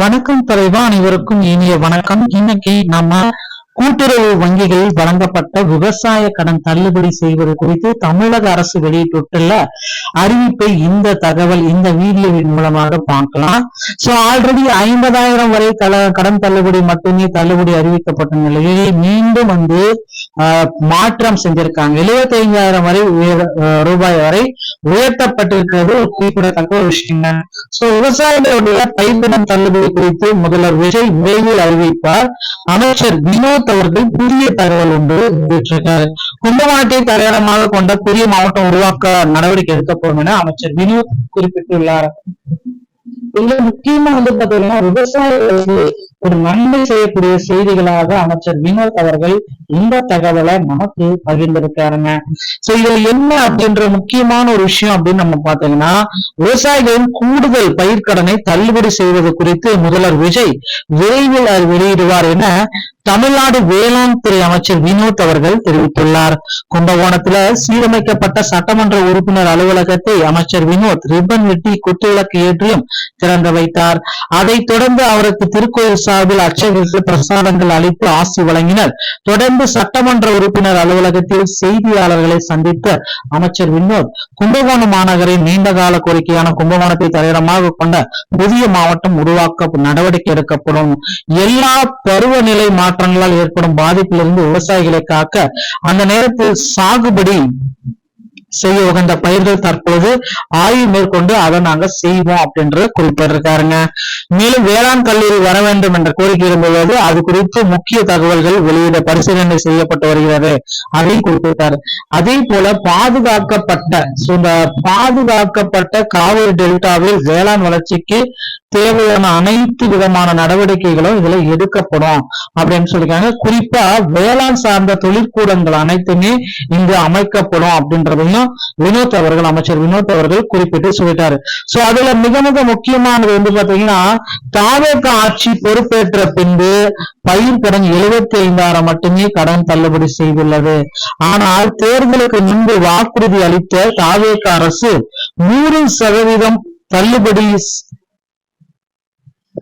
வணக்கம் தலைவா, அனைவருக்கும் இனிய வணக்கம். இன்னைக்கு நம்ம கூட்டுறவு வங்கிகளில் வழங்கப்பட்ட விவசாய கடன் தள்ளுபடி செய்வது குறித்து தமிழக அரசு வெளியிட்டுள்ள அறிவிப்பை இந்த தகவல் இந்த வீடியோவின் மூலமாக பார்க்கலாம். சோ ஆல்ரெடி 50,000 வரை கடன் தள்ளுபடி மட்டுமே தள்ளுபடி அறிவிக்கப்பட்ட நிலையில் மீண்டும் மாற்றம் செஞ்சிருக்காங்க. 75,000 வரை ரூபாய் வரை உயர்த்தப்பட்டிருக்கிறது குறிப்பிடத்தக்க ஒரு விஷயம். சோ விவசாயிகளுடைய பயிர்க்கடன் தள்ளுபடி குறித்து முதல்வர் விஜய் விரைவில் அறிவிப்பார். அமைச்சர் வினோத் அவர்கள் புதிய தகவல் ஒன்று வெளியிட்டிருக்காரு. கும்பகோணத்தை தலைநகரமாக கொண்ட புதிய மாவட்டம் உருவாக்க நடவடிக்கை எடுக்கப்படும் என அமைச்சர் வினோத் குறிப்பிட்டுள்ளார். இதுல முக்கியமா பாத்தீங்கன்னா விவசாயிகளுக்கு ஒரு நன்மை செய்யக்கூடிய செய்திகளாக அமைச்சர் வினோத் அவர்கள் இந்த தகவலை நமக்கு பகிர்ந்திருக்காருங்க. சோ இதுல என்ன அப்படின்ற முக்கியமான ஒரு விஷயம் அப்படின்னு நம்ம பாத்தீங்கன்னா, விவசாயிகளின் கூடுதல் பயிர்க்கடனை தள்ளுபடி செய்வது குறித்து முதல்வர் விஜய் விரைவில் வெளியிடுவார் என தமிழ்நாடு வேளாண் துறை அமைச்சர் வினோத் அவர்கள் தெரிவித்துள்ளார். கும்பகோணத்துல சீரமைக்கப்பட்ட சட்டமன்ற உறுப்பினர் அலுவலகத்தை அமைச்சர் வினோத் ரிப்பன் வெட்டி குத்துவிளக்கு ஏற்றியும் திறந்து வைத்தார். அதைத் தொடர்ந்து அவருக்கு திருக்கோயில் சார்பில் அர்ச்சகர்கள் பிரசாதங்கள் அளித்து ஆசி வழங்கினர். தொடர்ந்து சட்டமன்ற உறுப்பினர் அலுவலகத்தில் செய்தியாளர்களை சந்தித்த அமைச்சர் வினோத் கும்பகோணம் மாநகரின் நீண்டகால கோரிக்கையான கும்பகோணத்தை தலைநகரமாக கொண்ட புதிய மாவட்டம் உருவாக்க நடவடிக்கை எடுக்கப்படும். எல்லா பருவநிலை மாற்றங்களால் ஏற்படும் பாதிப்பிலிருந்து விவசாயிகளை காக்க அந்த நேரத்தில் சாகுபடி செய்ய உகந்த பயிர்கள் தற்போது ஆய்வு மேற்கொண்டு அதை நாங்க செய்வோம் அப்படின்ற குறிப்பிட்டிருக்காருங்க. மேலும் வேளாண் கல்லூரி வர வேண்டும் என்ற கோரிக்கை இருந்தபோது அது குறித்து முக்கிய தகவல்கள் வெளியிட பரிசீலனை செய்யப்பட்டு வருகிறது அதை குறிப்பிட்டார். அதே போல பாதுகாக்கப்பட்ட காவிரி டெல்டாவில் வேளாண் வளர்ச்சிக்கு தேவையான அனைத்து விதமான நடவடிக்கைகளும் இதுல எடுக்கப்படும் அப்படின்னு சொல்லிருக்காங்க. குறிப்பா வேளாண் சார்ந்த தொழிற்கூடங்கள் அனைத்துமே இங்கு அமைக்கப்படும் அப்படின்றதையும் அமைச்சர் வினோத் அவர்கள் குறிப்பிட்டு சொல்லிட்டாரு. சோ அதுல மிக மிக முக்கியமானது பாத்தீங்கன்னா, தாவேக ஆட்சி பொறுப்பேற்ற பின்பு பயிர் கடன் 75,000 மட்டுமே கடன் தள்ளுபடி செய்துள்ளது. ஆனால் தேர்தலுக்கு முன்பு வாக்குறுதி அளித்த தாவேக அரசு 100% தள்ளுபடி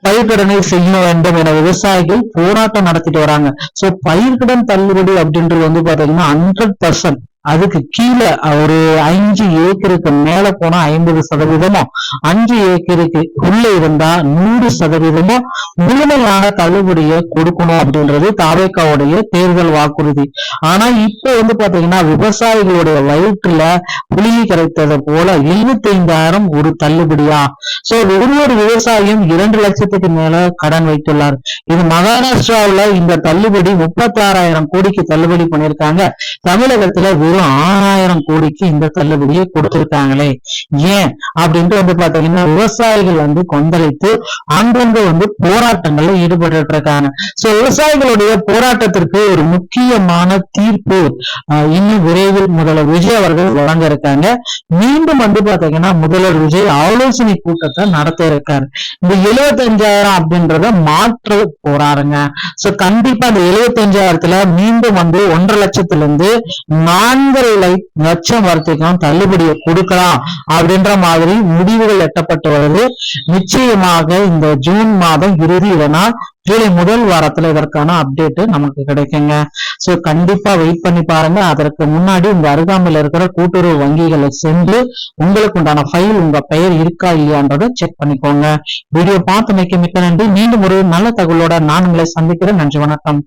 பயிர்க்கடனை செய்ய வேண்டும் என விவசாயிகள் போராட்டம் நடத்திட்டு வராங்க. சோ பயிர்க்கடன் தள்ளுபடி அப்படின்றது பாத்தீங்கன்னா 100%, அதுக்கு கீழே ஒரு 5 ஏக்கருக்கு மேல போனா 50%, 5 ஏக்கருக்கு உள்ள இருந்தா 100% முழுமையான தள்ளுபடியை கொடுக்கணும் அப்படின்றது தாவேகாவுடைய தேர்தல் வாக்குறுதி. ஆனா இப்ப பாத்தீங்கன்னா விவசாயிகளுடைய வயிற்றுல புளியை கரைத்தது போல 75,000 ஒரு தள்ளுபடியா. சோ ஒரு விவசாயியும் 2 லட்சத்துக்கு மேல கடன் வைத்துள்ளார். இது மகாராஷ்டிராவில இந்த தள்ளுபடி 36,000 கோடிக்கு தள்ளுபடி பண்ணிருக்காங்க. தமிழகத்துல 6,000 கோடிக்கு இந்த தள்ளுபடியை கொடுத்திருக்காங்களே, ஏன் அப்படின்ட்டு பாத்தீங்கன்னா விவசாயிகள் கொந்தளித்து அங்கங்க போராட்டங்கள்ல ஈடுபட்டு இருக்காங்க. சோ விவசாயிகளுடைய போராட்டத்திற்கு ஒரு முக்கியமான தீர்ப்பு இன்னும் விரைவில் முதல்வர் விஜய் அவர்கள் வழங்க இருக்காங்க. மீண்டும் பாத்தீங்கன்னா முதல்வர் விஜய் ஆலோசனை கூட்டத்தை நடத்த இருக்காரு. இந்த 75,000 அப்படின்றத மாற்ற போறாருங்க. சோ கண்டிப்பா அந்த 75,000 மீண்டும் 1.5 லட்சத்திலிருந்து 4 லட்சம் வரைக்கும் தள்ளுபடியை கொடுக்கலாம் அப்படின்ற மாதிரி முடிவுகள் எட்டப்பட்டு வருது. நிச்சயமாக இந்த ஜூன் மாதம் இறுதி இல்லைன்னா ஜூலை முதல் வாரத்துல இதற்கான அப்டேட் நமக்கு கிடைக்குங்க. சோ கண்டிப்பா வெயிட் பண்ணி பாருங்க. அதற்கு முன்னாடி உங்க அருகாமையில் இருக்கிற கூட்டுறவு வங்கிகளை சென்று உங்களுக்கு உண்டான ஃபைல் உங்க பெயர் இருக்கா இல்லையான்றதை செக் பண்ணிக்கோங்க. வீடியோ பார்த்து மிக்க நன்றி. மீண்டும் ஒரு நல்ல தகவலோட நான் உங்களை சந்திக்கிறேன். நன்றி, வணக்கம்.